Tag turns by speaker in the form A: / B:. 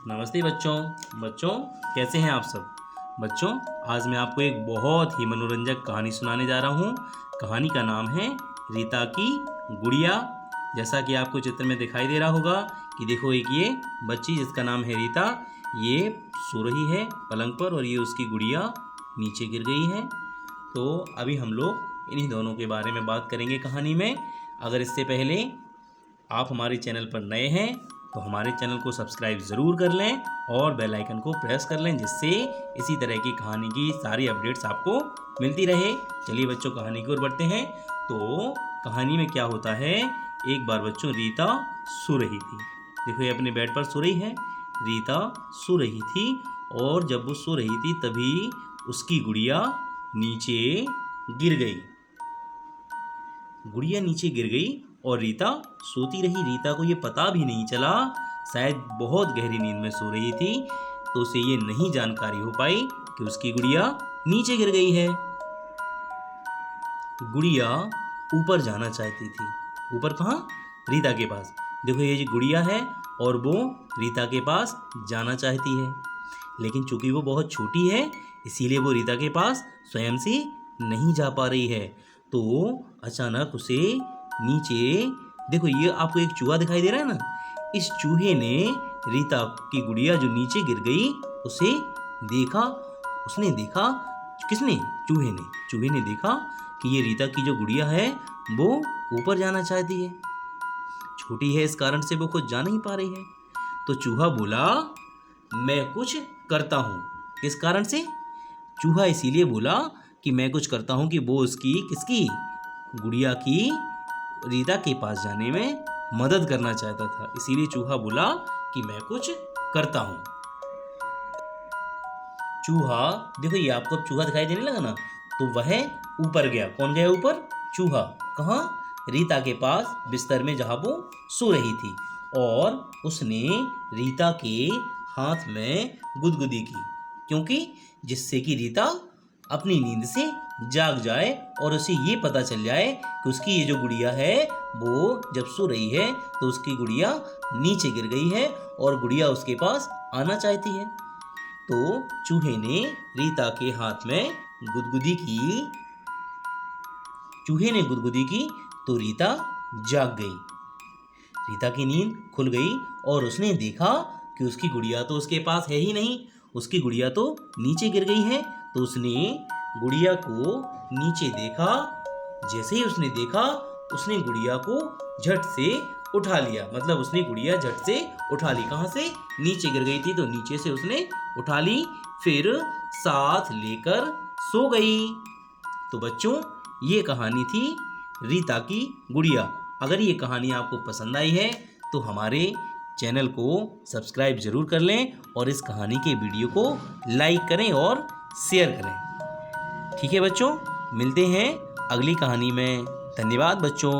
A: नमस्ते बच्चों कैसे हैं आप सब। बच्चों आज मैं आपको एक बहुत ही मनोरंजक कहानी सुनाने जा रहा हूँ। कहानी का नाम है रीता की गुड़िया। जैसा कि आपको चित्र में दिखाई दे रहा होगा कि देखो एक ये बच्ची जिसका नाम है रीता, ये सो रही है पलंग पर और ये उसकी गुड़िया नीचे गिर गई है। तो अभी हम लोग इन्हीं दोनों के बारे में बात करेंगे कहानी में। अगर इससे पहले आप हमारे चैनल पर नए हैं तो हमारे चैनल को सब्सक्राइब ज़रूर कर लें और बेल आइकन को प्रेस कर लें, जिससे इसी तरह की कहानी की सारी अपडेट्स आपको मिलती रहे। चलिए बच्चों कहानी की ओर बढ़ते हैं। तो कहानी में क्या होता है, एक बार बच्चों रीता सो रही थी। देखो ये अपने बेड पर सो रही है। रीता सो रही थी और जब वो सो रही थी तभी उसकी गुड़िया नीचे गिर गई। गुड़िया नीचे गिर गई और रीता सोती रही। रीता को ये पता भी नहीं चला, शायद बहुत गहरी नींद में सो रही थी, तो उसे ये नहीं जानकारी हो पाई कि उसकी गुड़िया नीचे गिर गई है। गुड़िया ऊपर जाना चाहती थी। ऊपर कहाँ? रीता के पास। देखो ये जो गुड़िया है और वो रीता के पास जाना चाहती है, लेकिन चूंकि वो बहुत छोटी है इसीलिए वो रीता के पास स्वयं से नहीं जा पा रही है। तो अचानक उसे नीचे, देखो ये आपको एक चूहा दिखाई दे रहा है ना, इस चूहे ने रीता की गुड़िया जो नीचे गिर गई उसे देखा। उसने देखा, किसने? चूहे ने देखा कि ये रीता की जो गुड़िया है वो ऊपर जाना चाहती है। छोटी है इस कारण से वो खुद जा नहीं पा रही है। तो चूहा बोला मैं कुछ करता हूँ। किस कारण से? चूहा इसीलिए बोला कि मैं कुछ करता हूँ कि वो उसकी, किसकी? गुड़िया की रीता के पास जाने में मदद करना चाहता था। इसीलिए चूहा बोला कि मैं कुछ करता हूँ। चूहा, देखो ये आपको अब चूहा दिखाई देने लगा ना, तो वह ऊपर गया। कौन गया ऊपर? चूहा। कहाँ? रीता के पास बिस्तर में जहाँ वो सो रही थी, और उसने रीता के हाथ में गुदगुदी की, क्योंकि जिससे कि रीता अपनी नींद से जाग जाए और उसे ये पता चल जाए कि उसकी ये जो गुड़िया है वो जब सो रही है तो उसकी गुड़िया नीचे गिर गई है और गुड़िया उसके पास आना चाहती है। तो चूहे ने रीता के हाथ में गुदगुदी की। चूहे ने गुदगुदी की तो रीता जाग गई। रीता की नींद खुल गई और उसने देखा कि उसकी गुड़िया तो उसके पास है ही नहीं, उसकी गुड़िया तो नीचे गिर गई है। तो उसने गुड़िया को नीचे देखा। जैसे ही उसने देखा उसने गुड़िया को झट से उठा लिया, मतलब उसने गुड़िया झट से उठा ली। कहाँ से? नीचे गिर गई थी तो नीचे से उसने उठा ली, फिर साथ लेकर सो गई। तो बच्चों ये कहानी थी रीता की गुड़िया। अगर ये कहानी आपको पसंद आई है तो हमारे चैनल को सब्सक्राइब जरूर कर लें और इस कहानी के वीडियो को लाइक करें और शेयर करें। ठीक है बच्चों, मिलते हैं अगली कहानी में। धन्यवाद बच्चों।